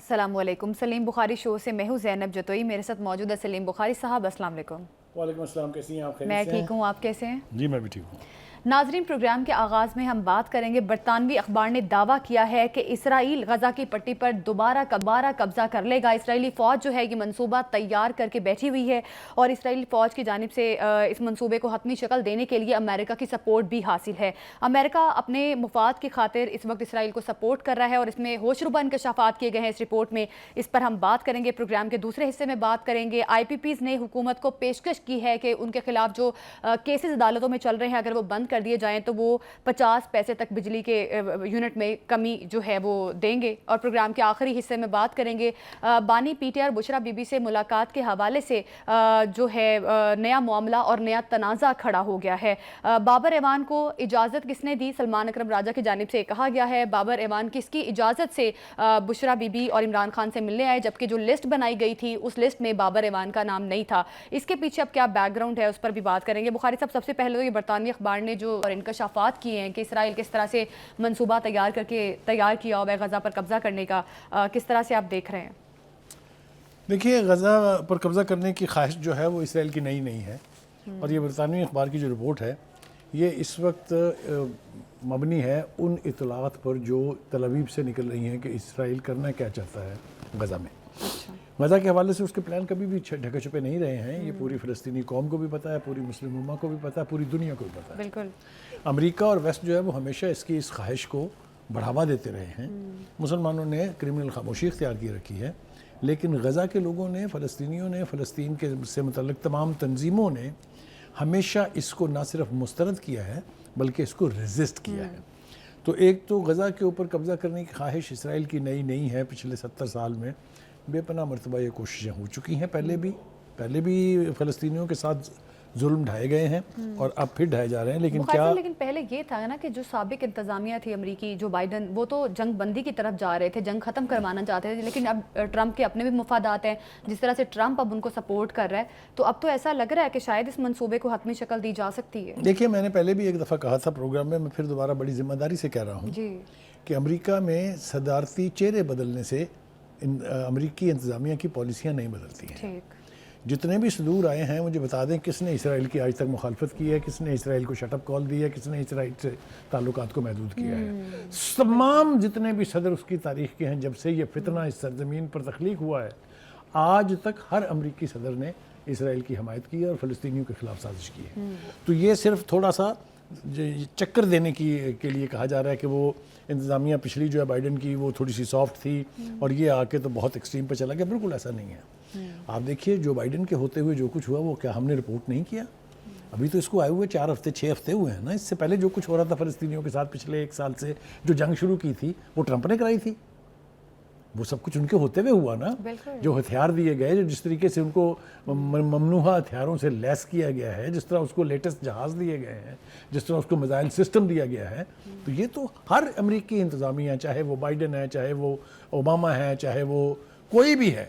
السلام علیکم. سلیم بخاری شو سے میں ہوں زینب جتوئی. میرے ساتھ موجود ہے سلیم بخاری صاحب. السلام علیکم. وعلیکم السلام. کیسی ہیں آپ؟ خیریت سے ہیں؟ میں ٹھیک ہوں, آپ کیسے ہیں؟ جی میں بھی ٹھیک ہوں. ناظرین, پروگرام کے آغاز میں ہم بات کریں گے. برطانوی اخبار نے دعویٰ کیا ہے کہ اسرائیل غزہ کی پٹی پر دوبارہ قبضہ کر لے گا. اسرائیلی فوج جو ہے یہ منصوبہ تیار کر کے بیٹھی ہوئی ہے اور اسرائیلی فوج کی جانب سے اس منصوبے کو حتمی شکل دینے کے لیے امریکہ کی سپورٹ بھی حاصل ہے. امریکہ اپنے مفاد کی خاطر اس وقت اسرائیل کو سپورٹ کر رہا ہے اور اس میں ہوشربا انکشافات کیے گئے ہیں اس رپورٹ میں. اس پر ہم بات کریں گے. پروگرام کے دوسرے حصے میں بات کریں گے. آئی پی پیز نے حکومت کو پیشکش کی ہے کہ ان کے خلاف جو کیسز عدالتوں میں چل رہے ہیں اگر وہ بند کر دیے جائیں تو وہ 50 پیسے تک بجلی کے یونٹ میں کمی جو ہے وہ دیں گے. اور پروگرام کے آخری حصے میں بات کریں گے بانی پی ٹی اور بشرا بی بی سے ملاقات کے حوالے سے جو ہے نیا معاملہ اور نیا تنازع کھڑا ہو گیا ہے. بابر ایوان کو اجازت کس نے دی؟ سلمان اکرم راجہ کی جانب سے کہا گیا ہے بابر ایوان کس کی اجازت سے بشرا بی بی اور عمران خان سے ملنے آئے, جبکہ جو لسٹ بنائی گئی تھی اس لسٹ میں بابر ایوان کا نام نہیں تھا. اس کے پیچھے اب کیا بیک گراؤنڈ ہے اس پر بھی بات کریں گے. بخاری صاحب, سب سے پہلے تو یہ برطانوی اخبار نے جو انکشافات کیے ہیں کہ اسرائیل کس طرح سے منصوبہ تیار کیا ہوا ہے غزہ پر قبضہ کرنے کا, کس طرح سے آپ دیکھ رہے ہیں؟ دیکھیے, غزہ پر قبضہ کرنے کی خواہش جو ہے وہ اسرائیل کی نئی نہیں ہے, اور یہ برطانوی اخبار کی جو رپورٹ ہے یہ اس وقت مبنی ہے ان اطلاعات پر جو تل ابیب سے نکل رہی ہیں کہ اسرائیل کرنا کیا چاہتا ہے غزہ میں. غزہ کے حوالے سے اس کے پلان کبھی بھی ڈھکے چھپے نہیں رہے ہیں. یہ پوری فلسطینی قوم کو بھی پتہ ہے, پوری مسلم امہ کو بھی پتہ ہے, پوری دنیا کو بھی پتہ ہے. بالکل. امریکہ اور ویسٹ جو ہے وہ ہمیشہ اس خواہش کو بڑھاوا دیتے رہے ہیں. مسلمانوں نے کرمنل خاموشی اختیار کی رکھی ہے, لیکن غزہ کے لوگوں نے, فلسطینیوں نے, فلسطین کے سے متعلق تمام تنظیموں نے ہمیشہ اس کو نہ صرف مسترد کیا ہے بلکہ اس کو ریزسٹ کیا ہے. تو ایک تو غزہ کے اوپر قبضہ کرنے کی خواہش اسرائیل کی نئی نہیں ہے. پچھلے 70 سال میں بے پناہ مرتبہ یہ کوششیں ہو چکی ہیں. پہلے بھی فلسطینیوں کے ساتھ ظلم ڈھائے گئے ہیں اور اب پھر ڈھائے جا رہے ہیں. لیکن پہلے یہ تھا نا کہ جو سابق انتظامیہ تھی امریکی, جو بائیڈن, وہ تو جنگ بندی کی طرف جا رہے تھے, جنگ ختم کروانا چاہتے تھے, لیکن اب ٹرمپ کے اپنے بھی مفادات ہیں. جس طرح سے ٹرمپ اب ان کو سپورٹ کر رہا ہے تو اب تو ایسا لگ رہا ہے کہ شاید اس منصوبے کو حتمی شکل دی جا سکتی ہے. دیکھیے, میں نے پہلے بھی ایک دفعہ کہا تھا پروگرام میں پھر دوبارہ بڑی ذمہ داری سے کہہ رہا ہوں کہ امریکہ میں صدارتی چہرے بدلنے سے امریکی انتظامیہ کی پالیسیاں نہیں بدلتی ہیں. جتنے بھی صدور آئے ہیں مجھے بتا دیں کس نے اسرائیل کی آج تک مخالفت کی ہے, کس نے اسرائیل کو شٹ اپ کال دی ہے, کس نے اسرائیل سے تعلقات کو محدود کیا ہے. تمام جتنے بھی صدر اس کی تاریخ کے ہیں جب سے یہ فتنہ اس سرزمین پر تخلیق ہوا ہے, آج تک ہر امریکی صدر نے اسرائیل کی حمایت کی ہے اور فلسطینیوں کے خلاف سازش کی ہے. تو یہ صرف تھوڑا سا چکر دینے کے لیے کہا جا رہا ہے کہ وہ انتظامیہ پچھلی جو ہے بائیڈن کی وہ تھوڑی سی سافٹ تھی اور یہ آ کے تو بہت ایکسٹریم پہ چلا گیا. بالکل ایسا نہیں ہے. آپ دیکھیے, جو بائیڈن کے ہوتے ہوئے جو کچھ ہوا وہ کیا ہم نے رپورٹ نہیں کیا؟ ابھی تو اس کو آئے ہوئے 4 ہفتے 6 ہفتے ہوئے ہیں نا. اس سے پہلے جو کچھ ہو رہا تھا فلسطینیوں کے ساتھ پچھلے 1 سال سے, جو جنگ شروع کی تھی وہ ٹرمپ نے کرائی تھی. وہ سب کچھ ان کے ہوتے ہوئے ہوا نا. جو ہتھیار دیے گئے, جو جس طریقے سے ان کو ممنوعہ ہتھیاروں سے لیس کیا گیا ہے, جس طرح اس کو لیٹسٹ جہاز دیے گئے ہیں, جس طرح اس کو میزائل سسٹم دیا گیا ہے, تو یہ تو ہر امریکی انتظامیہ, چاہے وہ بائیڈن ہے, چاہے وہ اوباما ہے, چاہے وہ کوئی بھی ہے,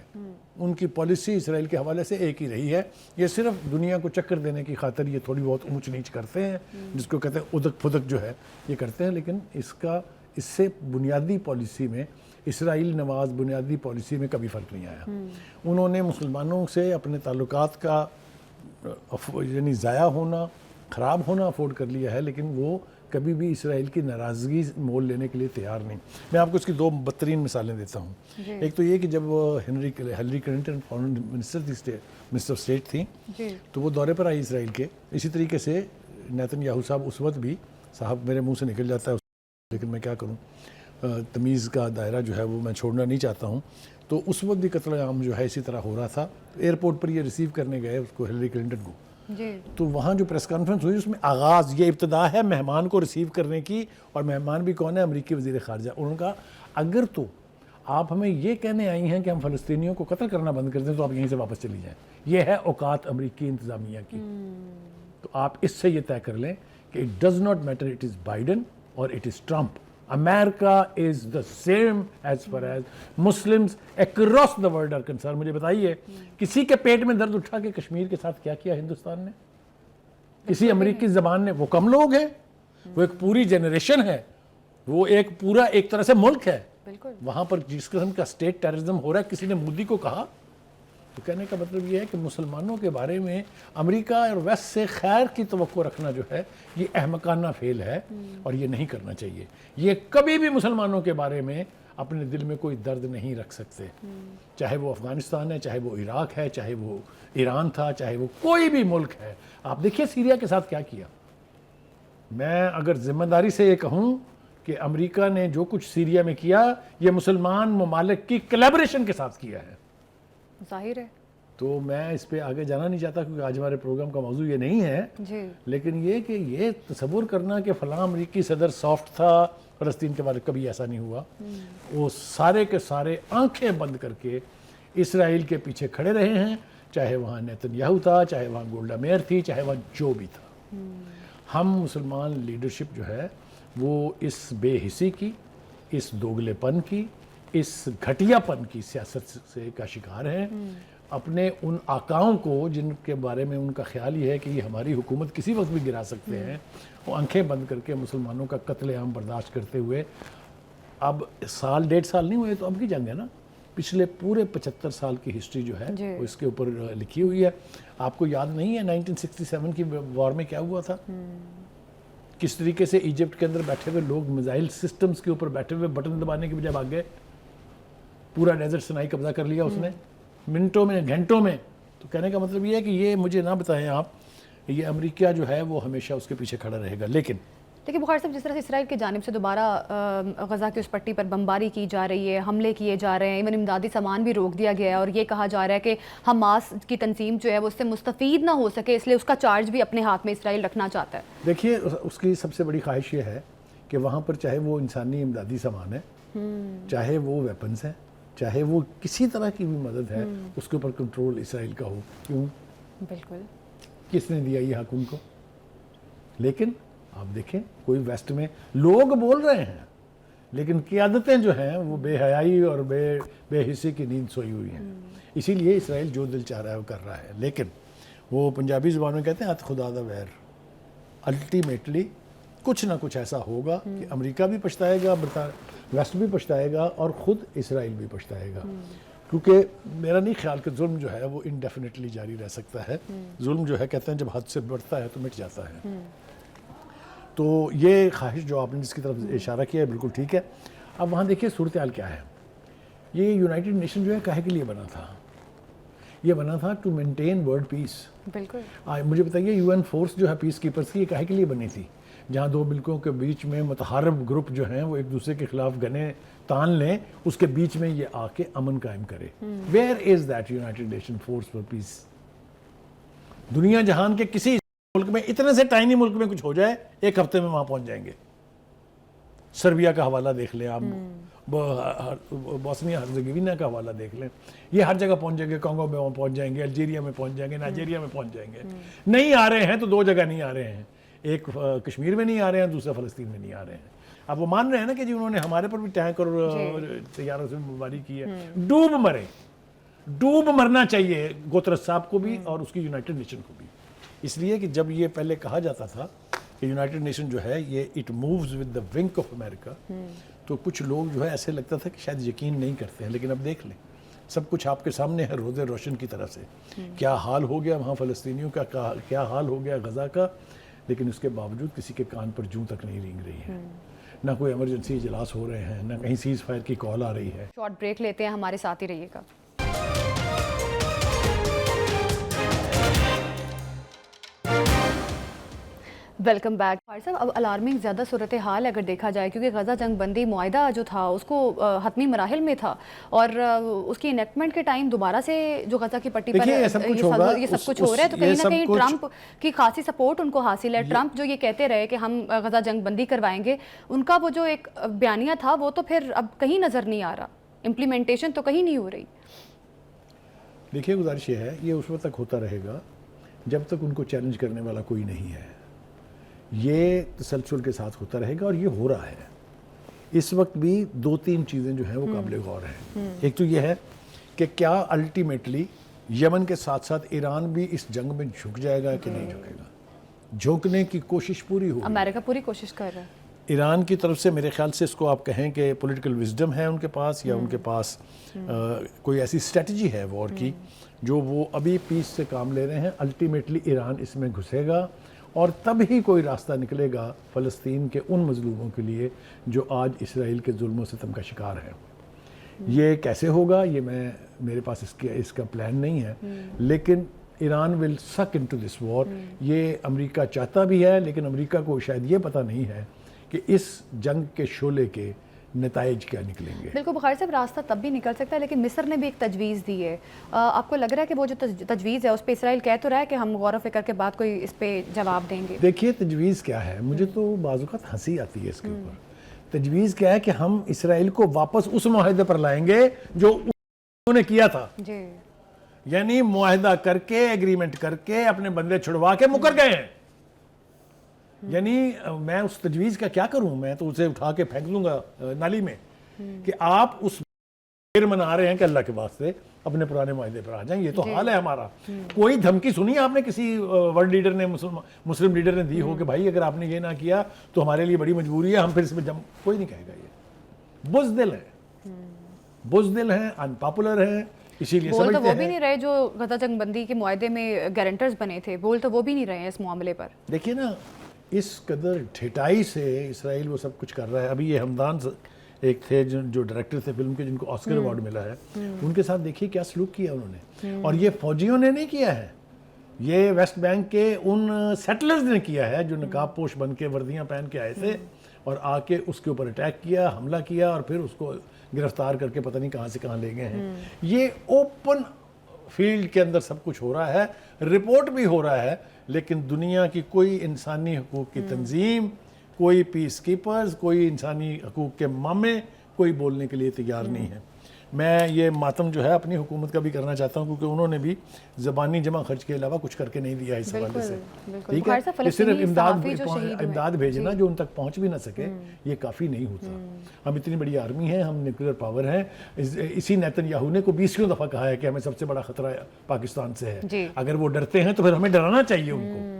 ان کی پالیسی اسرائیل کے حوالے سے ایک ہی رہی ہے. یہ صرف دنیا کو چکر دینے کی خاطر یہ تھوڑی بہت اونچ نیچ کرتے ہیں, جس کو کہتے ہیں ادک پھدک جو ہے یہ کرتے ہیں, لیکن اس سے بنیادی پالیسی میں, اسرائیل نواز بنیادی پالیسی میں کبھی فرق نہیں آیا. انہوں نے مسلمانوں سے اپنے تعلقات کا یعنی ضائع ہونا, خراب ہونا افورڈ کر لیا ہے, لیکن وہ کبھی بھی اسرائیل کی ناراضگی مول لینے کے لیے تیار نہیں. میں آپ کو اس کی 2 بدترین مثالیں دیتا ہوں. ایک تو یہ کہ جب Hillary Clinton foreign minister of state تھیں تو وہ دورے پر آئی اسرائیل کے. اسی طریقے سے نیتن یاہو صاحب اس وقت بھی, صاحب میرے منہ سے نکل جاتا ہے لیکن میں کیا کروں, تمیز کا دائرہ جو ہے وہ میں چھوڑنا نہیں چاہتا ہوں. تو اس وقت بھی قتل عام جو ہے اسی طرح ہو رہا تھا. ایئرپورٹ پر یہ ریسیو کرنے گئے اس کو, ہلری کلنٹن کو, تو وہاں جو پریس کانفرنس ہوئی اس میں آغاز, یہ ابتدا ہے مہمان کو ریسیو کرنے کی, اور مہمان بھی کون ہے؟ امریکی وزیر خارجہ. انہوں نے کہا اگر تو آپ ہمیں یہ کہنے آئی ہیں کہ ہم فلسطینیوں کو قتل کرنا بند کر دیں تو آپ یہیں سے واپس چلی جائیں. یہ ہے اوقات امریکی انتظامیہ کی. تو آپ اس سے یہ طے کر لیں کہ it does not matter it is Biden اور it is Trump. America is the same as far as Muslims across the world are concerned. مجھے بتائیے کسی کے پیٹ میں درد اٹھا کے کشمیر کے ساتھ کیا کیا ہندوستان نے, کسی امریکی زبان نے؟ وہ کم لوگ ہیں, وہ ایک پوری جنریشن ہے, وہ ایک پورا ایک طرح سے ملک ہے. بالکل وہاں پر جس قسم کا اسٹیٹ ٹیررزم ہو رہا ہے. کسی نے مودی کو کہا تو کہنے کا مطلب یہ ہے کہ مسلمانوں کے بارے میں امریکہ اور ویسٹ سے خیر کی توقع رکھنا جو ہے یہ احمقانہ فعل ہے اور یہ نہیں کرنا چاہیے. یہ کبھی بھی مسلمانوں کے بارے میں اپنے دل میں کوئی درد نہیں رکھ سکتے, چاہے وہ افغانستان ہے, چاہے وہ عراق ہے, چاہے وہ ایران تھا, چاہے وہ کوئی بھی ملک ہے. آپ دیکھیے سیریا کے ساتھ کیا کیا. میں اگر ذمہ داری سے یہ کہوں کہ امریکہ نے جو کچھ سیریا میں کیا یہ مسلمان ممالک کی کلیبریشن کے ساتھ کیا ہے. ظاہر ہے. تو میں اس پہ آگے جانا نہیں چاہتا کیونکہ آج ہمارے پروگرام کا موضوع یہ نہیں ہے جی. لیکن یہ کہ یہ تصور کرنا کہ فلاں امریکی صدر سافٹ تھا فلسطین کے بارے کبھی ایسا نہیں ہوا. وہ سارے کے سارے آنکھیں بند کر کے اسرائیل کے پیچھے کھڑے رہے ہیں, چاہے وہاں نیتن یاہو تھا, چاہے وہاں گولڈا میئر تھی, چاہے وہاں جو بھی تھا. ہم مسلمان لیڈرشپ جو ہے وہ اس بے حسی کی, اس دوگلے پن کی, اس گھٹیا پن کی سیاست سے کا شکار ہیں. اپنے ان آقاؤں کو جن کے بارے میں ان کا خیال یہ ہے کہ یہ ہماری حکومت کسی وقت بھی گرا سکتے ہیں, وہ آنکھیں بند کر کے مسلمانوں کا قتل عام برداشت کرتے ہوئے. اب سال 1.5 سال نہیں ہوئے تو اب کی جنگ ہے نا, پچھلے پورے 75 سال کی ہسٹری جو ہے وہ اس کے اوپر لکھی ہوئی ہے. آپ کو یاد نہیں ہے 1967 کی وار میں کیا ہوا تھا, کس طریقے سے ایجپٹ کے اندر بیٹھے ہوئے لوگ میزائل سسٹمز کے اوپر بیٹھے ہوئے بٹن دبانے کے بجائے بھاگ گئے. پورا ڈیزرٹ سنائی قبضہ کر لیا اس نے منٹوں میں, گھنٹوں میں. تو کہنے کا مطلب یہ ہے کہ یہ مجھے نہ بتائیں آپ, یہ امریکہ جو ہے وہ ہمیشہ اس کے پیچھے کھڑا رہے گا. لیکن بخاری صاحب جس طرح سے اسرائیل کی جانب سے دوبارہ غزہ کی اس پٹی پر بمباری کی جا رہی ہے, حملے کیے جا رہے ہیں, ایون امدادی سامان بھی روک دیا گیا ہے اور یہ کہا جا رہا ہے کہ حماس کی تنظیم جو ہے وہ اس سے مستفید نہ ہو سکے, اس لیے اس کا چارج بھی اپنے ہاتھ میں اسرائیل رکھنا چاہتا ہے. دیکھیے اس کی سب سے بڑی خواہش یہ ہے کہ وہاں پر چاہے وہ انسانی امدادی سامان ہے, چاہے وہ ویپنز ہیں, چاہے وہ کسی طرح کی بھی مدد ہے, اس کے اوپر کنٹرول اسرائیل کا ہو. کیوں؟ بالکل. کس نے دیا یہ حق ان کو؟ لیکن آپ دیکھیں کوئی ویسٹ میں لوگ بول رہے ہیں لیکن قیادتیں جو ہیں وہ بے حیائی اور بے حسی کی نیند سوئی ہوئی ہیں. اسی لیے اسرائیل جو دل چاہ رہا ہے وہ کر رہا ہے. لیکن وہ پنجابی زبان میں کہتے ہیں ہاتھ خدا دا ویر, الٹیمیٹلی کچھ نہ کچھ ایسا ہوگا کہ امریکہ بھی پچھتائے گا, ویسٹ بھی پچھتائے گا اور خود اسرائیل بھی پچھتائے گا. کیونکہ میرا نہیں خیال کہ ظلم جو ہے وہ انڈیفینیٹلی جاری رہ سکتا ہے. ظلم جو ہے کہتے ہیں جب حد سے بڑھتا ہے تو مٹ جاتا ہے. تو یہ خواہش جو آپ نے جس کی طرف اشارہ کیا ہے بالکل ٹھیک ہے. اب وہاں دیکھیے صورتحال کیا ہے. یہ یونائٹڈ نیشن جو ہے کاہے کے لیے بنا تھا؟ یہ بنا تھا ٹو مینٹین ورلڈ پیس. بالکل. مجھے بتائیے یو این فورس جو ہے پیس کیپرس کی, یہ کاہے کے لیے بنی تھی؟ جہاں دو ملکوں کے بیچ میں متحارب گروپ جو ہیں وہ ایک دوسرے کے خلاف گنے تان لیں, اس کے بیچ میں یہ آ کے امن قائم کرے. Where is that United Nation force for peace? دنیا جہان کے کسی ملک میں, اتنے سے ٹائنی ملک میں کچھ ہو جائے ایک ہفتے میں وہاں پہنچ جائیں گے. سربیا کا حوالہ دیکھ لیں آپ, بوسنیا ہرزیگوینا کا حوالہ دیکھ لیں, یہ ہر جگہ پہنچ جائیں گے. کانگو میں وہاں پہنچ جائیں گے, الجیریا میں پہنچ جائیں گے, نائجیریا میں پہنچ جائیں گے. نہیں آ رہے ہیں تو دو جگہ نہیں آ رہے ہیں, ایک کشمیر میں نہیں آ رہے ہیں, دوسرا فلسطین میں نہیں آ رہے ہیں. اب وہ مان رہے ہیں نا کہ جی انہوں نے ہمارے پر بھی ٹینک اور طیاروں سے بمباری کی ہے. ڈوب مرے, ڈوب مرنا چاہیے گوترس صاحب کو بھی اور اس کی یونائٹڈ نیشن کو بھی. اس لیے کہ جب یہ پہلے کہا جاتا تھا کہ یونائٹڈ نیشن جو ہے یہ it moves with the wing of America, تو کچھ لوگ جو ہے ایسے لگتا تھا کہ شاید یقین نہیں کرتے ہیں. لیکن اب دیکھ لیں سب کچھ آپ کے سامنے ہے روز روشن کی طرح سے. کیا حال ہو گیا وہاں فلسطینیوں کا, کیا حال ہو گیا غزہ کا, لیکن اس کے باوجود کسی کے کان پر جوں تک نہیں رینگ رہی ہے. نہ کوئی ایمرجنسی اجلاس ہو رہے ہیں, نہ کہیں سیز فائر کی کال آ رہی ہے. شارٹ بریک لیتے ہیں, ہمارے ساتھ ہی رہیے گا. Welcome back. صاحب اب الارمنگ زیادہ صورتحال اگر دیکھا جائے, کیونکہ غزہ جنگ بندی معاہدہ جو تھا اس کو حتمی مراحل میں تھا اور اس کی انیکٹمنٹ کے ٹائم دوبارہ سے جو غزہ کی پٹی پر یہ سب کچھ ہو رہا ہے, تو کہیں نہ کہیں ٹرمپ کی خاصی سپورٹ ان کو حاصل ہے. ٹرمپ جو یہ کہتے رہے کہ ہم غزہ جنگ بندی کروائیں گے, ان کا وہ جو ایک بیانیہ تھا وہ تو پھر اب کہیں نظر نہیں آ رہا, امپلیمنٹیشن تو کہیں نہیں ہو رہی. دیکھیے گزارش یہ ہے, یہ اس وقت تک ہوتا رہے گا جب تک ان کو چیلنج کرنے والا کوئی نہیں ہے. یہ تسلسل کے ساتھ ہوتا رہے گا اور یہ ہو رہا ہے. اس وقت بھی 2-3 چیزیں جو ہیں وہ قابل غور ہیں. ایک تو یہ ہے کہ کیا الٹیمیٹلی یمن کے ساتھ ساتھ ایران بھی اس جنگ میں جھک جائے گا کہ نہیں جھکے گا. جھکنے کی کوشش پوری ہو, امریکہ پوری کوشش کر رہا ہے. ایران کی طرف سے میرے خیال سے اس کو آپ کہیں کہ پولیٹیکل وزڈم ہے ان کے پاس، یا ان کے پاس کوئی ایسی اسٹریٹجی ہے وار کی جو وہ ابھی پیس سے کام لے رہے ہیں. الٹیمیٹلی ایران اس میں گھسے گا اور تب ہی کوئی راستہ نکلے گا فلسطین کے ان مظلوموں کے لیے جو آج اسرائیل کے ظلم و ستم کا شکار ہیں. یہ کیسے ہوگا یہ میرے پاس اس کا پلان نہیں ہے، لیکن ایران ول سک انٹو دس وار. یہ امریکہ چاہتا بھی ہے، لیکن امریکہ کو شاید یہ پتہ نہیں ہے کہ اس جنگ کے شعلے کے نتائج کیا نکلیں گے. بالکل بخاری صاحب، راستہ تب بھی نکل سکتا ہے، لیکن مصر نے بھی ایک تجویز دی ہے. آپ کو لگ رہا ہے کہ وہ جو تجویز ہے اس پہ اسرائیل کہہ تو رہا ہے کہ ہم غور و فکر کے بعد کوئی اس پہ جواب دیں گے؟ دیکھیے تجویز کیا ہے، مجھے تو بعض اوقات ہنسی آتی ہے اس کے اوپر. تجویز کیا ہے کہ ہم اسرائیل کو واپس اس معاہدے پر لائیں گے جو انہوں نے کیا تھا. جی، یعنی معاہدہ کر کے، ایگریمنٹ کر کے، اپنے بندے چھڑوا کے مکر گئے ہیں. یعنی میں اس تجویز کا کیا کروں، میں تو اسے اٹھا کے پھینک دوں گا نالی میں کہ آپ اس پھر منا رہے ہیں کہ اللہ کے واسطے اپنے پرانے معاہدے پر آ جائیں. یہ تو حال ہے ہمارا. کوئی دھمکی سنی آپ نے کسی ورلڈ لیڈر نے، مسلم لیڈر نے دی ہو کہ بھائی اگر آپ نے یہ نہ کیا تو ہمارے لیے بڑی مجبوری ہے، ہم پھر اس میں کوئی نہیں کہے گا. یہ بزدل ہے، بزدل ہیں، ان پاپولر ہیں. اسی لیے بول تو وہ بھی نہیں رہے جو غزہ جنگ بندی کے معاہدے میں گارنٹرز بنے تھے، بول تو وہ بھی نہیں رہے ہیں اس معاملے پر. دیکھیے نا اس قدر ڈھٹائی سے اسرائیل وہ سب کچھ کر رہا ہے. ابھی یہ ہمدان ایک تھے جو ڈائریکٹر تھے فلم کے، جن کو آسکر ایوارڈ ملا ہے، ان کے ساتھ دیکھیے کیا سلوک کیا انہوں نے. اور یہ فوجیوں نے نہیں کیا ہے، یہ ویسٹ بینک کے ان سیٹلرز نے کیا ہے جو نقاب پوش بن کے وردیاں پہن کے آئے تھے اور آ کے اس کے اوپر اٹیک کیا، حملہ کیا، اور پھر اس کو گرفتار کر کے پتہ نہیں کہاں سے کہاں لے گئے ہیں. یہ اوپن فیلڈ کے اندر سب کچھ ہو رہا ہے، رپورٹ بھی ہو رہا ہے، لیکن دنیا کی کوئی انسانی حقوق کی تنظیم، کوئی پیس کیپرز، کوئی انسانی حقوق کے مامے کوئی بولنے کے لیے تیار نہیں ہے. میں یہ ماتم جو ہے اپنی حکومت کا بھی کرنا چاہتا ہوں، کیونکہ انہوں نے بھی زبانی جمع خرچ کے علاوہ کچھ کر کے نہیں دیا اس حوالے سے. ٹھیک ہے، صرف امداد بھیجنا جو ان تک پہنچ بھی نہ سکے یہ کافی نہیں ہوتا. ہم اتنی بڑی آرمی ہیں، ہم نیوکلیئر پاور ہیں. اسی نیتن یاہو نے کو 20 دفعہ کہا ہے کہ ہمیں سب سے بڑا خطرہ پاکستان سے ہے. اگر وہ ڈرتے ہیں تو پھر ہمیں ڈرانا چاہیے ان کو.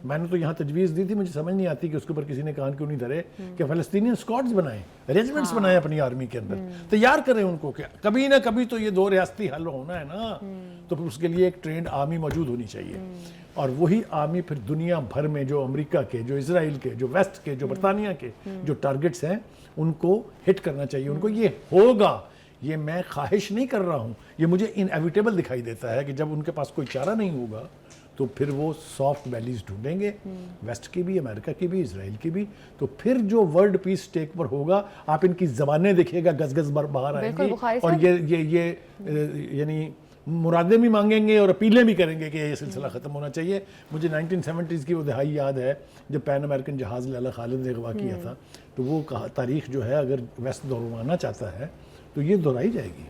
میں نے تو یہاں تجویز دی تھی، مجھے سمجھ نہیں آتی کہ اس کے اوپر کسی نے کان کیوں نہیں دھرے کہ فلسطینین اسکواڈز بنائیں، ریجمنٹس بنائیں اپنی آرمی کے اندر، تیار کریں ان کو کہ کبھی نہ کبھی تو یہ دو ریاستی حل ہونا ہے نا. تو پھر اس کے لیے ایک ٹرینڈ آرمی موجود ہونی چاہیے. اور وہی آرمی پھر دنیا بھر میں جو امریکہ کے، جو اسرائیل کے، جو ویسٹ کے، جو برطانیہ کے جو ٹارگٹس ہیں ان کو ہٹ کرنا چاہیے. ان کو یہ ہوگا، یہ میں خواہش نہیں کر رہا ہوں، یہ مجھے انیویٹیبل دکھائی دیتا ہے کہ جب ان کے پاس کوئی چارہ نہیں ہوگا تو پھر وہ سافٹ ویلیز ڈھونڈیں گے، ویسٹ کی بھی، امریکہ کی بھی، اسرائیل کی بھی. تو پھر جو ورلڈ پیس ٹیک پر ہوگا، آپ ان کی زبانیں دیکھیے گا گز گز باہر آئیں گی، اور یہ یعنی مرادیں بھی مانگیں گے اور اپیلیں بھی کریں گے کہ یہ سلسلہ ختم ہونا چاہیے. مجھے 1970s کی وہ دہائی یاد ہے جب پین امریکن جہاز لالا خالد نے اغوا کیا تھا. تو وہ تاریخ جو ہے اگر ویسٹ دہرانا چاہتا ہے تو یہ دہرائی جائے گی.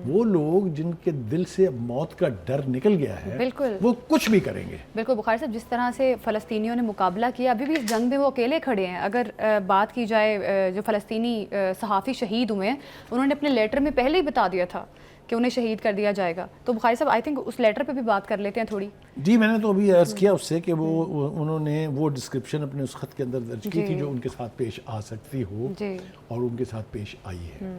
وہ لوگ جن کے دل سے موت کا ڈر نکل گیا ہے وہ کچھ بھی کریں گے. بالکل بخاری صاحب، جس طرح سے فلسطینیوں نے مقابلہ کیا، ابھی بھی اس جنگ میں وہ اکیلے کھڑے ہیں. اگر بات کی جائے جو فلسطینی صحافی شہید ہوئے ہیں، انہوں نے اپنے لیٹر میں پہلے ہی بتا دیا تھا کہ انہیں شہید کر دیا جائے گا. تو بخاری صاحب آئی تھنک اس لیٹر پہ بھی بات کر لیتے ہیں تھوڑی. جی، میں نے تو ابھی عرض کیا اس سے کہ انہوں نے وہ ڈسکرپشن اپنے اس خط کے اندر درج کی تھی جو ان کے ساتھ پیش آ سکتی ہو، اور ان کے ساتھ پیش آئی ہے.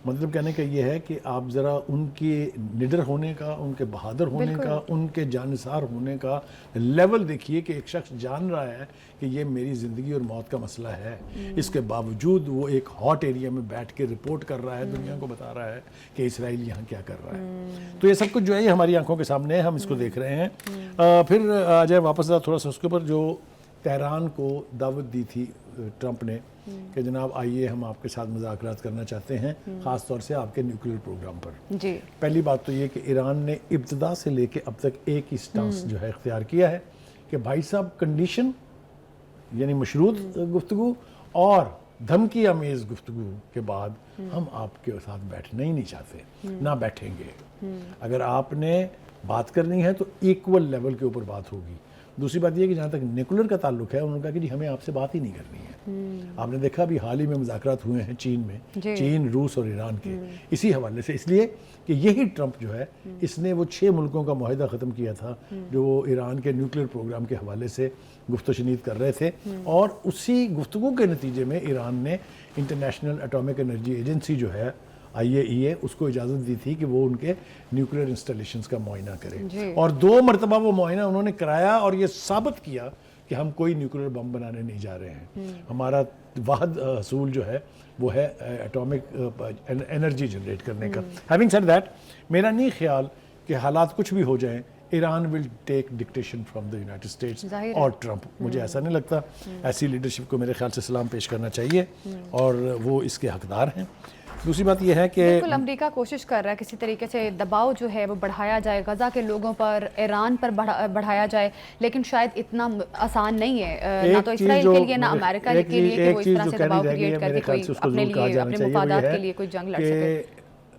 مطلب کہنے کا یہ ہے کہ آپ ذرا ان کے نڈر ہونے کا، ان کے بہادر ہونے کا، ان کے جانثار ہونے کا لیول دیکھیے کہ ایک شخص جان رہا ہے کہ یہ میری زندگی اور موت کا مسئلہ ہے. اس کے باوجود وہ ایک ہاٹ ایریا میں بیٹھ کے رپورٹ کر رہا ہے، دنیا کو بتا رہا ہے کہ اسرائیل یہاں کیا کر رہا ہے. تو یہ سب کچھ جو ہے یہ ہماری آنکھوں کے سامنے ہے، ہم اس کو دیکھ رہے ہیں. پھر آ جائے واپس تھوڑا سا اس کے اوپر جو تہران کو دعوت دی تھی ٹرمپ نے کہ جناب آئیے ہم آپ کے ساتھ مذاکرات کرنا چاہتے ہیں، خاص طور سے آپ کے نیوکلیئر پروگرام پر. پہلی بات تو یہ کہ ایران نے ابتدا سے لے کے اب تک ایک ہی سٹانس جو ہے اختیار کیا ہے کہ بھائی صاحب کنڈیشن یعنی مشروط گفتگو اور دھمکی آمیز گفتگو کے بعد ہم آپ کے ساتھ بیٹھنا ہی نہیں چاہتے، نہ بیٹھیں گے. اگر آپ نے بات کرنی ہے تو ایکول لیول کے اوپر بات ہوگی. دوسری بات یہ کہ جہاں تک نیوکلر کا تعلق ہے انہوں نے کہا کہ جی ہمیں آپ سے بات ہی نہیں کرنی ہے. آپ نے دیکھا ابھی حال ہی میں مذاکرات ہوئے ہیں چین میں, چین, روس اور ایران کے, اسی حوالے سے, اس لیے کہ یہی ٹرمپ جو ہے اس نے وہ 6 ملکوں کا معاہدہ ختم کیا تھا جو وہ ایران کے نیوکلر پروگرام کے حوالے سے گفت و شنید کر رہے تھے, اور اسی گفتگو کے نتیجے میں ایران نے انٹرنیشنل اٹامک انرجی ایجنسی جو ہے IAEA اس کو اجازت دی تھی کہ وہ ان کے نیوکلیر انسٹالیشنز کا معائنہ کرے, اور 2 مرتبہ وہ معائنہ انہوں نے کرایا اور یہ ثابت کیا کہ ہم کوئی نیوکلیر بم بنانے نہیں جا رہے ہیں. ہمارا واحد حصول جو ہے وہ ہے اٹامک انرجی جنریٹ کرنے کا. ہیونگ سیڈ دیٹ, میرا نہیں خیال کہ حالات کچھ بھی ہو جائیں Iran will take dictation from the United States اور ٹرمپ. مجھے ایسا نہیں لگتا. ایسی لیڈرشپ کو میرے خیال سے سلام پیش کرنا چاہیے اور وہ اس کے حقدار ہیں. دوسری بات یہ ہے کہ بالکل امریکہ کوشش کر رہا ہے کسی طریقے سے دباؤ جو ہے وہ بڑھایا جائے غزہ کے لوگوں پر, ایران پر بڑھایا جائے, لیکن شاید اتنا آسان نہیں ہے نہ تو اسرائیل کے لیے نہ امریکہ کے لیے کہ وہ اس طرح سے دباؤ کریٹ کر کے کوئی اپنے لیے اپنے مفادات کے لیے کوئی جنگ لڑ سکے.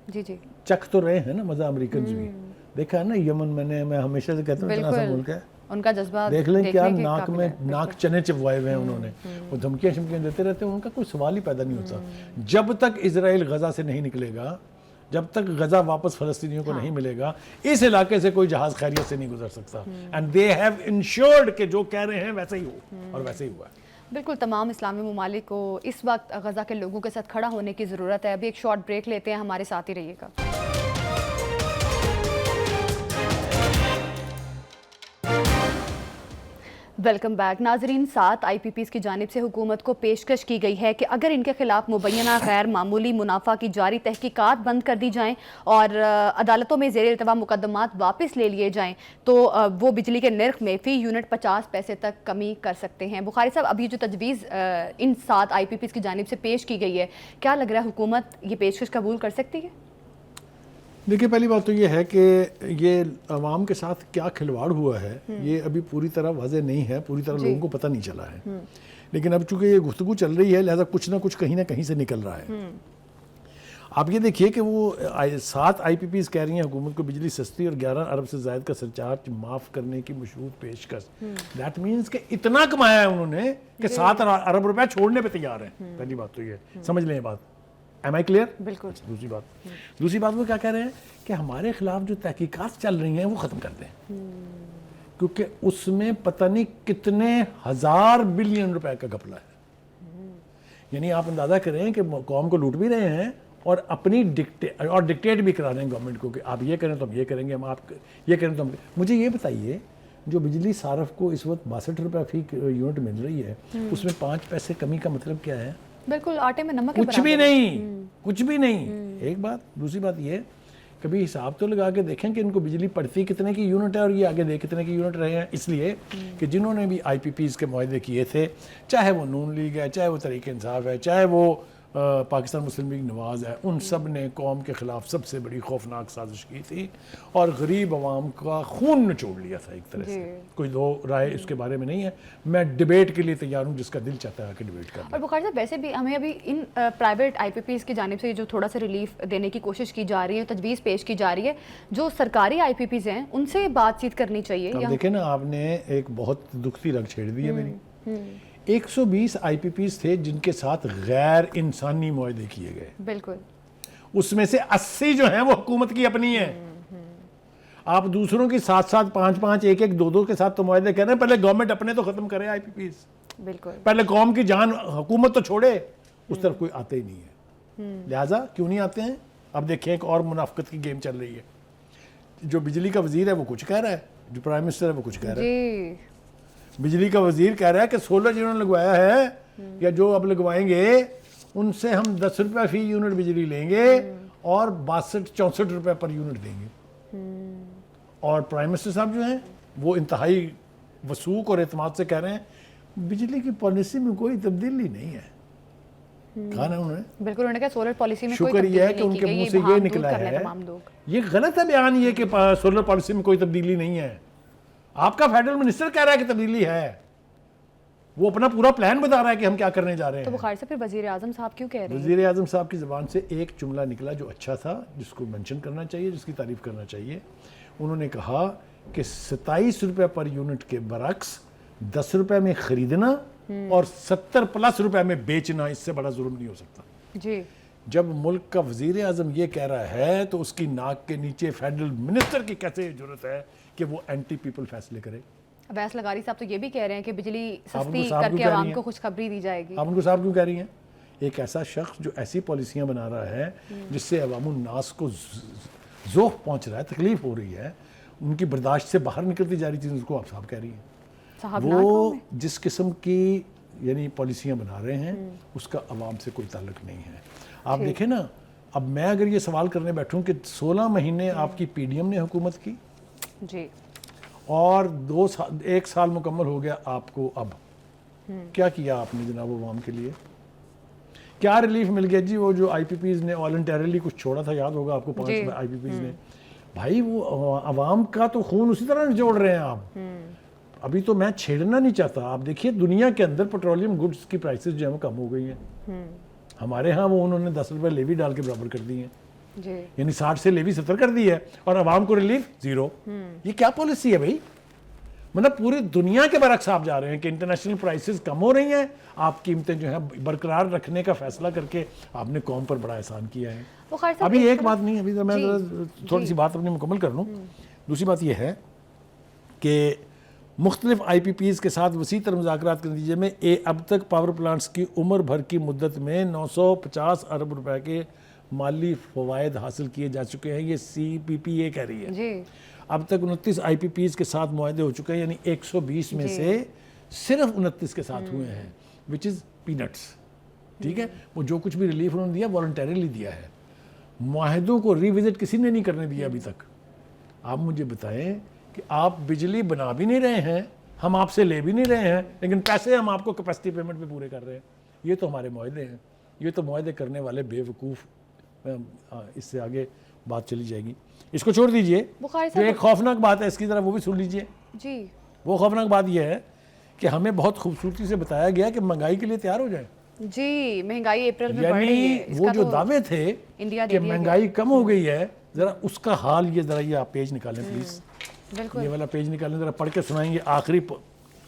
جی جی چکھ تو رہے ہیں نا مزہ امریکنز بھی. دیکھا ہے نا یمن میں ہمیشہ سے کہتا ہوں اتنا سا ملک ہے, ان کا جذبہ دیکھ لیں کیا ناک میں ناک چنے چبوائے ہوئے ہیں انہوں نے, وہ دھمکیاں شمکیاں دیتے رہتے ہیں, ان کا کوئی سوال ہی پیدا نہیں ہوتا. جب تک اسرائیل غزہ سے نہیں نکلے گا, جب تک غزہ واپس فلسطینیوں کو نہیں ملے گا, اس علاقے سے کوئی جہاز خیریت سے نہیں گزر سکتا. اینڈ دے ہیو انشورڈ کہ جو کہہ رہے ہیں ویسا ہی ہو, اور ویسے ہی ہوا ہے. بالکل تمام اسلامی ممالک کو اس وقت غزہ کے لوگوں کے ساتھ کھڑا ہونے کی ضرورت ہے. ابھی ایک شارٹ بریک لیتے ہیں, ہمارے ساتھ ہی رہیے گا. Welcome back. ناظرین, 7 IPPs کی جانب سے حکومت کو پیشکش کی گئی ہے کہ اگر ان کے خلاف مبینہ غیر معمولی منافع کی جاری تحقیقات بند کر دی جائیں اور عدالتوں میں زیر التوا مقدمات واپس لے لیے جائیں تو وہ بجلی کے نرخ میں فی یونٹ 50 پیسے تک کمی کر سکتے ہیں. بخاری صاحب, ابھی جو تجویز ان 7 IPPs کی جانب سے پیش کی گئی ہے, کیا لگ رہا ہے حکومت یہ پیشکش قبول کر سکتی ہے؟ دیکھیے, پہلی بات تو یہ ہے کہ یہ عوام کے ساتھ کیا کھلواڑ ہوا ہے یہ ابھی پوری طرح واضح نہیں ہے, پوری طرح لوگوں کو پتہ نہیں چلا ہے. لیکن اب چونکہ یہ گفتگو چل رہی ہے لہذا کچھ نہ کچھ کہیں نہ کہیں سے نکل رہا ہے. آپ یہ دیکھیے کہ وہ 7 IPPs کہہ رہی ہیں حکومت کو بجلی سستی اور 11 ارب سے زائد کا سرچارج معاف کرنے کی مشروط پیشکش. دیٹ مینس کہ اتنا کمایا ہے انہوں نے کہ 7 ارب روپے چھوڑنے پہ تیار ہیں. پہلی بات تو یہ سمجھ لیں یہ بات. ایم آئی کلیئر؟ بالکل. دوسری بات وہ کیا کہہ رہے ہیں کہ ہمارے خلاف جو تحقیقات چل رہی ہیں وہ ختم کر دیں, کیونکہ اس میں پتہ نہیں کتنے 1000 بلین روپے کا گھپلا ہے. یعنی آپ اندازہ کریں کہ قوم کو لوٹ بھی رہے ہیں اور اپنی ڈکٹیٹ بھی کرا رہے ہیں گورنمنٹ کو کہ آپ یہ کریں تو ہم یہ کریں گے, ہم آپ یہ کریں تو ہم. مجھے یہ بتائیے, جو بجلی صارف کو اس وقت 62 روپے فی یونٹ مل رہی ہے, اس میں 5 پیسے کمی کا مطلب کیا ہے؟ بالکل آٹے میں نمک کچھ بھی نہیں, کچھ بھی نہیں. ایک بات. دوسری بات یہ, کبھی حساب تو لگا کے دیکھیں کہ ان کو بجلی پڑتی کتنے کی یونٹ ہے اور یہ آگے دیکھ کتنے کی یونٹ رہے ہیں. اس لیے کہ جنہوں نے بھی IPPs کے معاہدے کیے تھے, چاہے وہ نون لیگ ہے, چاہے وہ تحریک انصاف ہے, چاہے وہ پاکستان مسلم لیگ نواز ہے, ان سب نے قوم کے خلاف سب سے بڑی خوفناک سازش کی تھی اور غریب عوام کا خون نچوڑ لیا تھا ایک طرح سے. کوئی دو رائے اس کے بارے میں نہیں ہے. میں ڈیبیٹ کے لیے تیار ہوں, جس کا دل چاہتا ہے کہ ڈیبیٹ کریں. اور بخاری صاحب, ویسے بھی ہمیں ابھی ان پرائیویٹ IPPs کی جانب سے جو تھوڑا سا ریلیف دینے کی کوشش کی جا رہی ہے, تجویز پیش کی جا رہی ہے, جو سرکاری IPPs ہیں ان سے بات چیت کرنی چاہیے. دیکھیں نا, آپ نے ایک بہت دکھتی رگ چھیڑ دی ہے میری. 120 IPPs تھے جن کے ساتھ غیر انسانی معاہدے کیے گئے. بالکل. اس میں سے 80 جو ہیں وہ حکومت کی اپنی ہیں. آپ دوسروں کی 7-7, 5-5, 1-1, 2-2 کے ساتھ تو معاہدے کر رہے ہیں. پہلے گورنمنٹ اپنے تو ختم کرے IPPs. بالکل. پہلے قوم کی جان, حکومت تو چھوڑے, اس طرف کوئی آتے ہی نہیں ہے. لہٰذا کیوں نہیں آتے ہیں؟ اب دیکھیں ایک اور منافقت کی گیم چل رہی ہے. جو بجلی کا وزیر ہے وہ کچھ کہہ رہا ہے, جو پرائم منسٹر ہے وہ کچھ کہہ رہا ہے. بجلی کا وزیر کہہ رہا ہے کہ سولر جنہوں نے لگوایا ہے یا جو اب لگوائیں گے ان سے ہم 10 روپے فی یونٹ بجلی لیں گے اور 62-64 روپے پر یونٹ دیں گے. اور پرائم منسٹر صاحب جو ہیں وہ انتہائی وثوق اور اعتماد سے کہہ رہے ہیں بجلی کی پالیسی میں کوئی تبدیلی نہیں ہے. کہا نا انہوں نے, بالکل. انہوں نے کہا سولر پالیسی میں کوئی تبدیلی نہیں کی گئی. شکر یہ ہے کہ ان کے منہ سے یہ نکلا ہے. یہ غلط ہے بیان یہ کہ سولر پالیسی میں کوئی تبدیلی نہیں ہے. آپ کا فیڈرل منسٹر کہہ رہا ہے کہ تبدیلی ہے, وہ اپنا پورا پلان بتا رہا ہے کہ ہم کیا کرنے جا رہے ہیں. تو بخاری سے پھر وزیر اعظم صاحب کیوں کہہ رہے ہیں؟ وزیر اعظم صاحب کی زبان سے ایک جملہ نکلا جو اچھا تھا, جس کو منشن کرنا چاہیے, جس کی تعریف کرنا چاہیے. انہوں نے کہا کہ 27 روپے پر یونٹ کے برعکس 10 روپے میں خریدنا اور 70+ روپے میں بیچنا اس سے بڑا ظلم نہیں ہو سکتا. جی جب ملک کا وزیر اعظم یہ کہہ رہا ہے تو اس کی ناک کے نیچے فیڈرل منسٹر کی کیسے ضرورت ہے کہ وہ اینٹی پیپل فیصلے کرے. اویس لغاری صاحب تو یہ بھی کہہ رہے ہیں کہ بجلی سستی کر کے عوام کو خوشخبری دی جائے گی. آپ ان کو صاحب کیوں کہہ رہی ہیں؟ ایک ایسا شخص جو ایسی پالیسیاں بنا رہا ہے جس سے عوام الناس کو ذوق پہنچ رہا ہے, تکلیف ہو رہی ہے, ان کی برداشت سے باہر نکلتی جا رہی چیز, اس کو آپ صاحب کہہ رہی ہیں. وہ جس قسم کی یعنی پالیسیاں بنا رہے ہیں اس کا عوام سے کوئی تعلق نہیں ہے. آپ دیکھیں نا, اب میں اگر یہ سوال کرنے بیٹھوں کہ 16 مہینے آپ کی پی ڈی ایم نے حکومت کی جی اور 1 سال مکمل ہو گیا آپ کو, اب کیا کیا آپ نے جناب عوام کے لیے؟ کیا ریلیف مل گیا؟ جی وہ جو آئی پی پیز نے والنٹیرلی کچھ چھوڑا تھا, یاد ہوگا آپ کو, 5 آئی پی پیز نے. بھائی وہ عوام کا تو خون اسی طرح جوڑ رہے ہیں آپ. ابھی تو میں چھیڑنا نہیں چاہتا, آپ دیکھیے دنیا کے اندر پیٹرولیم گڈز کی پرائسز جو ہیں وہ کم ہو گئی ہیں. ہمارے ہاں وہ انہوں نے 10 روپے لیوی ڈال کے برابر کر دی ہیں, یعنی 60 سے لیوی 70 کر دی ہے اور عوام کو ریلیف 0. یہ کیا پالیسی ہے بھائی؟ مطلب پوری دنیا کے برعکس آپ جا رہے ہیں کہ انٹرنیشنل پرائسز کم ہو رہی ہیں, آپ قیمتیں جو ہیں برقرار رکھنے کا فیصلہ کر کے آپ نے قوم پر بڑا احسان کیا ہے. ابھی ایک بات نہیں, ابھی میں تھوڑی سی بات اپنی مکمل کر لوں. دوسری بات یہ ہے کہ مختلف آئی پی پیز کے ساتھ وسیع تر مذاکرات کے نتیجے میں اب تک پاور پلانٹس کی عمر بھر کی مدت میں 950 ارب روپے کے مالی فوائد حاصل کیے جا چکے ہیں. یہ سی پی پی اے کہہ رہی ہے. اب تک 29 آئی پی پیز کے ساتھ معاہدے ہو چکے ہیں, یعنی 120 میں سے صرف 29 کے ساتھ ہوئے ہیں, وچ از پینٹس. ٹھیک ہے, وہ جو کچھ بھی ریلیف انہوں نے دیا والنٹیرلی دیا ہے. معاہدوں کو ری وزٹ کسی نے نہیں کرنے دیا ابھی تک. آپ مجھے بتائیں کہ آپ بجلی بنا بھی نہیں رہے ہیں, ہم آپ سے لے بھی نہیں رہے ہیں, لیکن پیسے ہم آپ کو کیپیسٹی پیمنٹ پہ پورے کر رہے ہیں. یہ تو ہمارے معاہدے ہیں. یہ تو معاہدے کرنے والے بے وقوف. اس سے آگے بات چلی جائے گی, اس کو چھوڑ دیجئے. جو ایک خوفناک بات ہے اس کی طرح وہ بھی سن لیجئے. جی وہ خوفناک بات یہ ہے کہ ہمیں بہت خوبصورتی سے بتایا گیا کہ مہنگائی کے لیے تیار ہو جائیں. جی مہنگائی اپریل میں بڑھ رہی ہے. وہ جو دعوے تھے کہ مہنگائی کم ہو گئی ہے, ذرا اس کا حال یہ ذرا یہ آپ پیج نکالیں پلیز. یہ والا پیج نکالیں, ذرا پڑھ کے سنائیں گے. آخری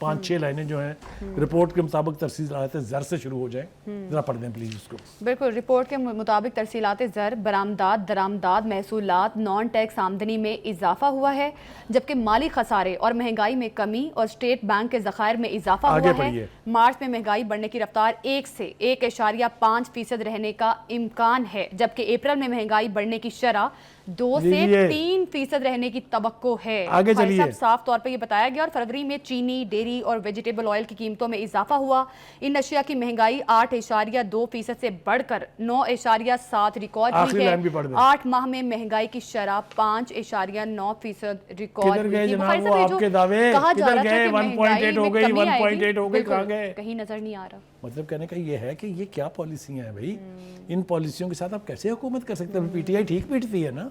5-6 لائنیں جو ہیں رپورٹ کے مطابق ترسیلات زر سے شروع ہو جائیں. ذرا پڑھ دیں پلیز اس کو. بالکل. رپورٹ کے مطابق ترسیلات زر, برآمدات, درآمدات, محصولات, نان ٹیکس آمدنی میں اضافہ ہوا ہے, جبکہ مالی خسارے اور مہنگائی میں کمی اور اسٹیٹ بینک کے ذخائر میں اضافہ ہوا ہے. مارچ میں مہنگائی بڑھنے کی رفتار 1 سے 1.5% رہنے کا امکان ہے, جبکہ اپریل میں مہنگائی بڑھنے کی شرح 2 سے 3% رہنے کی توقع ہے. آگے چلیے. صاف طور پہ یہ بتایا گیا. اور فروری میں چینی, ڈیری اور ویجیٹیبل آئل کی قیمتوں میں اضافہ ہوا. ان اشیاء کی مہنگائی 8.2% سے بڑھ کر 9.7 ریکارڈ ہوئی ہے. 8 ماہ میں مہنگائی کی شرح 5.9% ریکارڈ ہوئی ہے. کہا جا رہا تھا کہ مہنگائی میں کمی آئے گی, کہیں نظر نہیں آ رہا. مطلب کہنے کا یہ ہے کہ یہ کیا پالیسیاں ہیں بھائی؟ ان پالیسیوں کے ساتھ آپ کیسے حکومت کر سکتے ہیں؟ پی ٹی آئی ٹھیک پیٹتی ہے نا.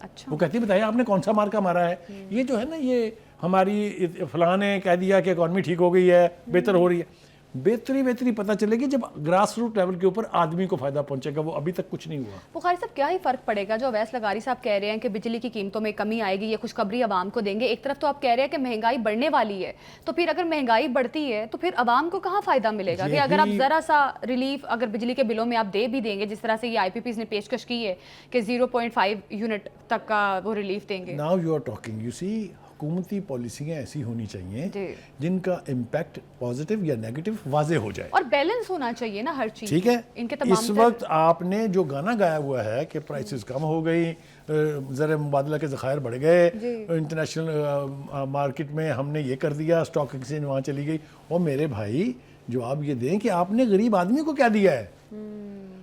اچھا, وہ کہتی بتائیے آپ نے کون سا مارکا مارا ہے؟ یہ جو ہے نا, یہ ہماری فلاں نے کہہ دیا کہ اکانومی ٹھیک ہو گئی ہے, بہتر ہو رہی ہے. بہتری پتہ چلے گی جب گراس روٹ لیول کے اوپر آدمی کو فائدہ پہنچے گا. وہ ابھی تک کچھ نہیں ہوا. بخاری صاحب کیا ہی فرق پڑے گا جو اویس لغاری صاحب کہہ رہے ہیں کہ بجلی کی قیمتوں میں کمی آئے گی, یہ خوشخبری عوام کو دیں گے. ایک طرف تو آپ کہہ رہے ہیں کہ مہنگائی بڑھنے والی ہے, تو پھر اگر مہنگائی بڑھتی ہے تو پھر عوام کو کہاں فائدہ ملے گا؟ کہ اگر آپ ذرا سا ریلیف اگر بجلی کے بلوں میں آپ دے بھی دیں گے, جس طرح سے یہ آئی پی پیز نے پیشکش کی ہے کہ 0.5 یونٹ تک کا وہ ریلیف دیں گے. Now you are talking. You see, حکومتی پالیسیاں ایسی ہونی چاہیے جن کا امپیکٹ پازیٹیو یا نیگیٹو واضح ہو جائے, اور بیلنس ہونا چاہیے نا ہر چیز. ٹھیک ہے. اس وقت آپ نے جو گانا گایا ہوا ہے کہ پرائسز کم ہو گئی, زر مبادلہ کے ذخائر بڑھ گئے, انٹرنیشنل مارکیٹ میں ہم نے یہ کر دیا, اسٹاک ایکسچینج وہاں چلی گئی. اور میرے بھائی جواب یہ دیں کہ آپ نے غریب آدمی کو کیا دیا ہے.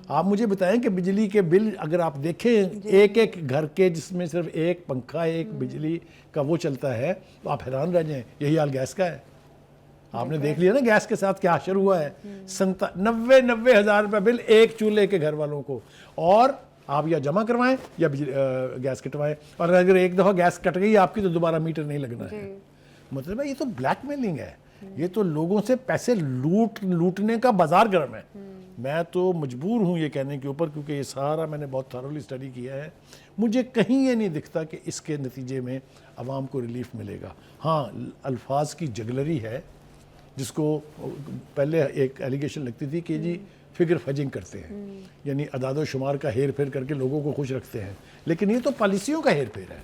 آپ مجھے بتائیں کہ بجلی کے بل اگر آپ دیکھیں ایک گھر کے جس میں صرف ایک پنکھا, ایک بجلی کا وہ چلتا ہے, تو آپ حیران رہ جائیں. یہی حال گیس کا ہے. آپ نے دیکھ لیا نا گیس کے ساتھ کیا حشر ہوا ہے. 90 ہزار روپے بل ایک چولہے کے گھر والوں کو, اور آپ یا جمع کروائیں یا گیس کٹوائیں, اور اگر ایک دفعہ گیس کٹ گئی آپ کی تو دوبارہ میٹر نہیں لگنا ہے. مطلب ہے یہ تو بلیک میلنگ ہے, یہ تو لوگوں سے پیسے لوٹنے کا بازار گرم ہے. میں تو مجبور ہوں یہ کہنے کے اوپر، کیونکہ یہ سارا میں نے بہت تھرولی اسٹڈی کیا ہے، مجھے کہیں یہ نہیں دکھتا کہ اس کے نتیجے میں عوام کو ریلیف ملے گا۔ ہاں الفاظ کی جگلری ہے، جس کو پہلے ایک ایلیگیشن لگتی تھی کہ جی فگر فجنگ کرتے ہیں، یعنی اعداد و شمار کا ہیر پھیر کر کے لوگوں کو خوش رکھتے ہیں، لیکن یہ تو پالیسیوں کا ہیر پھیر ہے،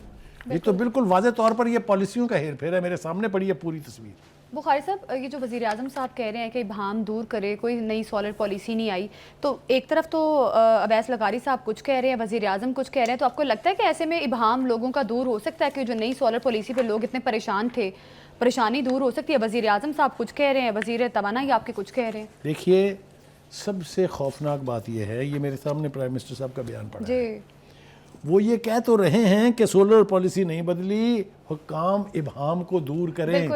یہ تو بالکل واضح طور پر یہ پالیسیوں کا ہیر پھیر ہے۔ میرے سامنے پڑی ہے پوری تصویر۔ بخاری صاحب، یہ جو وزیر اعظم صاحب کہہ رہے ہیں کہ ابہام دور کرے، کوئی نئی سولر پالیسی نہیں آئی، تو ایک طرف تو اویس لغاری صاحب کچھ کہہ رہے ہیں، وزیر اعظم کچھ کہہ رہے ہیں، تو آپ کو لگتا ہے کہ ایسے میں ابہام لوگوں کا دور ہو سکتا ہے کہ جو نئی سولر پالیسی پہ لوگ اتنے پریشان تھے، پریشانی دور ہو سکتی ہے؟ وزیر اعظم صاحب کچھ کہہ رہے ہیں، وزیر توانائی آپ کے کچھ کہہ رہے ہیں۔ دیکھیے سب سے خوفناک بات یہ ہے، یہ میرے سامنے پرائم منسٹر صاحب کا بیان پڑا ہے، وہ یہ کہہ تو رہے ہیں کہ سولر پالیسی نہیں بدلی، حکام ابہام کو دور کریں،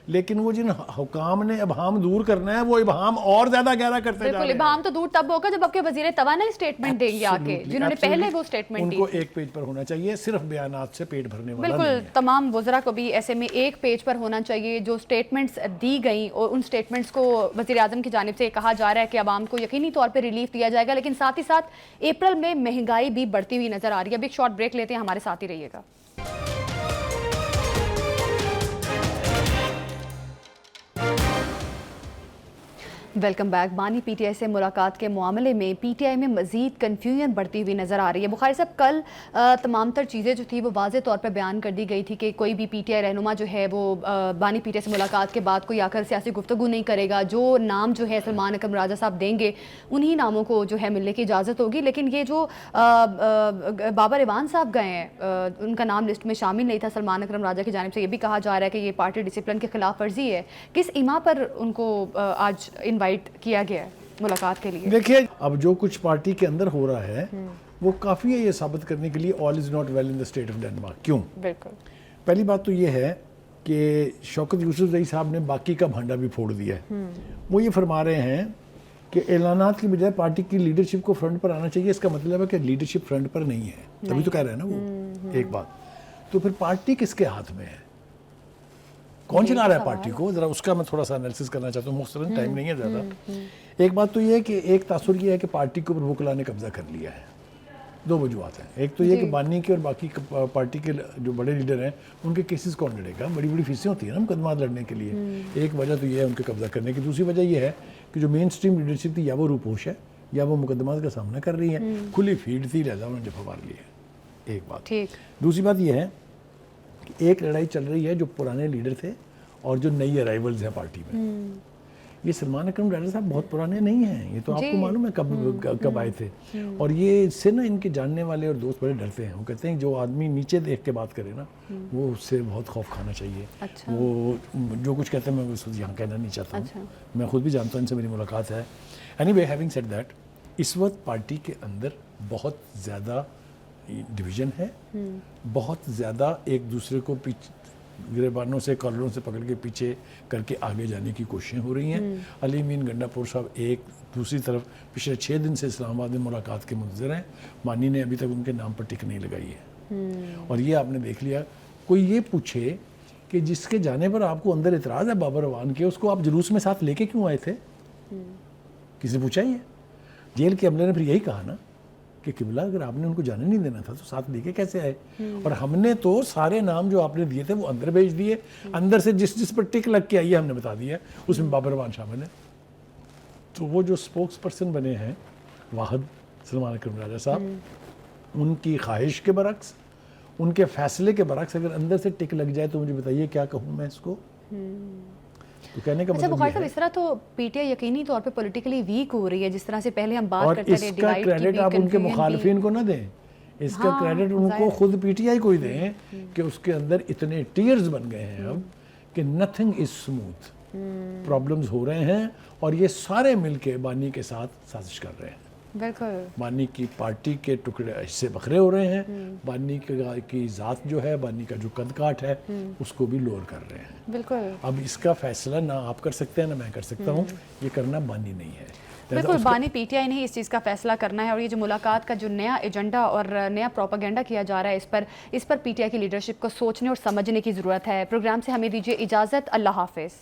لیکن وہ جن حکام نے ابہام دور کرنا ہے وہ ابہام اور زیادہ گہرا کرتے جا رہے ہیں۔ بالکل، ابہام تو دور تب ہوگا جب آپ کے وزیر توانائی سٹیٹمنٹ دیں گے آ کے، جنہوں نے پہلے وہ سٹیٹمنٹ دی۔ ان کو ایک پیج پر ہونا چاہیے، صرف بیانات سے پیٹ بھرنے والا نہیں ہے۔ بالکل، تمام وزراء کو بھی ایسے میں ایک پیج پر ہونا چاہیے، جو سٹیٹمنٹس دی گئیں اور ان سٹیٹمنٹس کو وزیر اعظم کی جانب سے کہا جا رہا ہے کہ عوام کو یقینی طور پہ ریلیف دیا جائے گا، لیکن ساتھ ہی ساتھ اپریل میں مہنگائی بھی بڑھتی ہوئی نظر آ رہی ہے۔ اب ایک شارٹ بریک لیتے ہیں، ہمارے ساتھ ہی رہیے گا۔ Welcome back. بانی پی ٹی آئی سے ملاقات کے معاملے میں پی ٹی آئی میں مزید کنفیوژن بڑھتی ہوئی نظر آ رہی ہے۔ بخاری صاحب، کل تمام تر چیزیں جو تھی وہ واضح طور پر بیان کر دی گئی تھی کہ کوئی بھی پی ٹی آئی رہنما جو ہے وہ بانی پی ٹی آئی سے ملاقات کے بعد کوئی آ کر سیاسی گفتگو نہیں کرے گا، جو نام جو ہے سلمان اکرم راجہ صاحب دیں گے انہی ناموں کو جو ہے ملنے کی اجازت ہوگی۔ لیکن یہ جو بابر ایوان صاحب گئے ہیں، ان کا نام لسٹ میں شامل نہیں تھا سلمان اکرم راجہ کی جانب سے، یہ بھی کہا جا رہا ہے کہ یہ پارٹی ڈسپلن کی خلاف ورزی ہے۔ کس ایما پر ان کو آج انوائٹ کیا گیا ہے ملاقات کے لیے؟ دیکھیے اب جو کچھ پارٹی کے اندر ہو رہا ہے وہ کافی ہے یہ ثابت کرنے کے لیے all is not well in the state of Denmark. کیوں؟ بالکل، پہلی بات تو یہ ہے کہ شوکت یوسف زئی صاحب نے باقی کا بھانڈا بھی پھوڑ دیا ہے۔ وہ یہ فرما رہے ہیں کہ اعلانات کی بجائے پارٹی کی لیڈرشپ کو فرنٹ پر آنا چاہیے۔ اس کا مطلب ہے کہ لیڈرشپ فرنٹ پر نہیں ہے، تبھی تو کہہ رہے ہیں نا وہ۔ ایک بات تو پھر پارٹی کس کے ہاتھ میں ہے، کون چلا رہا ہے پارٹی کو، ذرا اس کا میں تھوڑا سا انالیسس کرنا چاہتا ہوں، مختصراً ٹائم نہیں ہے زیادہ۔ ایک بات تو یہ ہے کہ ایک تاثر یہ ہے کہ پارٹی کے اوپر وکلاء نے قبضہ کر لیا ہے۔ دو وجوہات ہیں، ایک تو یہ کہ بانی کے اور باقی پارٹی کے جو بڑے لیڈر ہیں ان کے کیسز کون لڑے گا، بڑی بڑی فیسیں ہوتی ہیں نا مقدمات لڑنے کے لیے۔ ایک وجہ تو یہ ہے ان کے قبضہ کرنے کی، دوسری وجہ یہ ہے کہ جو مین سٹریم لیڈرشپ تھی یا وہ روپوش ہے یا وہ مقدمات کا سامنا کر رہی ہے، کھلی فیلڈ تھی، لہٰذا انہوں نے جفا مار لی ہے۔ ایک بات۔ دوسری بات یہ ہے کہ ایک لڑائی چل رہی ہے جو پرانے لیڈر تھے اور جو نئی ارائیولز ہیں پارٹی میں۔ یہ سلمان اکرم راجہ صاحب بہت پرانے نہیں ہیں، یہ تو آپ کو معلوم ہے کب آئے تھے، اور یہ اس سے نا ان کے جاننے والے اور دوست بڑے ڈرتے ہیں۔ وہ کہتے ہیں جو آدمی نیچے دیکھ کے بات کرے نا وہ اس سے بہت خوف کھانا چاہیے۔ وہ جو کچھ کہتے ہیں میں اس وقت یہاں کہنا نہیں چاہتا ہوں، میں خود بھی جانتا ہوں، ان سے میری ملاقات ہے۔ Anyway having said that, اس وقت پارٹی کے اندر بہت زیادہ ڈویژن ہے، بہت زیادہ ایک دوسرے کو گریبانوں سے کالروں سے پکڑ کے پیچھے کر کے آگے جانے کی کوششیں ہو رہی ہیں۔ علی امین گنڈا پور صاحب ایک، دوسری طرف پچھلے 6 دن سے اسلام آباد میں ملاقات کے منتظر ہیں، مانی نے ابھی تک ان کے نام پر ٹک نہیں لگائی ہے۔ اور یہ آپ نے دیکھ لیا، کوئی یہ پوچھے کہ جس کے جانے پر آپ کو اندر اعتراض ہے بابر ایوان کے، اس کو آپ جلوس میں ساتھ لے کے کیوں آئے تھے؟ کسی نے پوچھا؟ یہ جیل کے عملے نے پھر یہی کہا نا کہ قبلہ اگر آپ نے ان کو جانے نہیں دینا تھا تو ساتھ لے کے کیسے آئے؟ اور ہم نے تو سارے نام جو آپ نے دیے تھے وہ اندر بھیج دیے، اندر سے جس پر ٹک لگ کے آئی ہے ہم نے بتا دیا ہے، اس میں بابر ایوان شامل ہے۔ تو وہ جو سپوکس پرسن بنے ہیں واحد سلمان اکرم راجہ صاحب، ان کی خواہش کے برعکس، ان کے فیصلے کے برعکس اگر اندر سے ٹک لگ جائے تو مجھے بتائیے کیا کہوں میں اس کو؟ تو کہنے کا مطلب بخاری صاحب، اس طرح تو پی ٹی آئی یقینی طور پہ پولیٹیکلی ویک ہو رہی ہے، جس طرح سے پہلے ہم بات کرتے رہے، اور اس کا کریڈٹ آپ ان کے مخالفین کو نہ دیں، اس کا کریڈٹ ان کو خود پی ٹی آئی کو ہی دیں کہ اس کے اندر اتنے ٹیئرز بن گئے ہیں اب کہ نتھنگ از سموتھ، پرابلمز ہو رہے ہیں، اور یہ سارے مل کے بانی کے ساتھ سازش کر رہے ہیں۔ بالکل، بانی کی پارٹی کے ٹکڑے حصے بکھرے ہو رہے ہیں، بانی کی ذات جو ہے، بانی کا جو قد کاٹ ہے اس کو بھی لوور کر رہے ہیں۔ بالکل، اب اس کا فیصلہ نہ آپ کر سکتے ہیں نہ میں کر سکتا ہوں، یہ کرنا بانی نہیں ہے۔ بالکل، بانی پی ٹی آئی نے ہی اس چیز کا فیصلہ کرنا ہے، اور یہ جو ملاقات کا جو نیا ایجنڈا اور نیا پروپیگنڈا کیا جا رہا ہے، اس پر پی ٹی آئی کی لیڈرشپ کو سوچنے اور سمجھنے کی ضرورت ہے۔ پروگرام سے ہمیں دیجیے اجازت، اللہ حافظ۔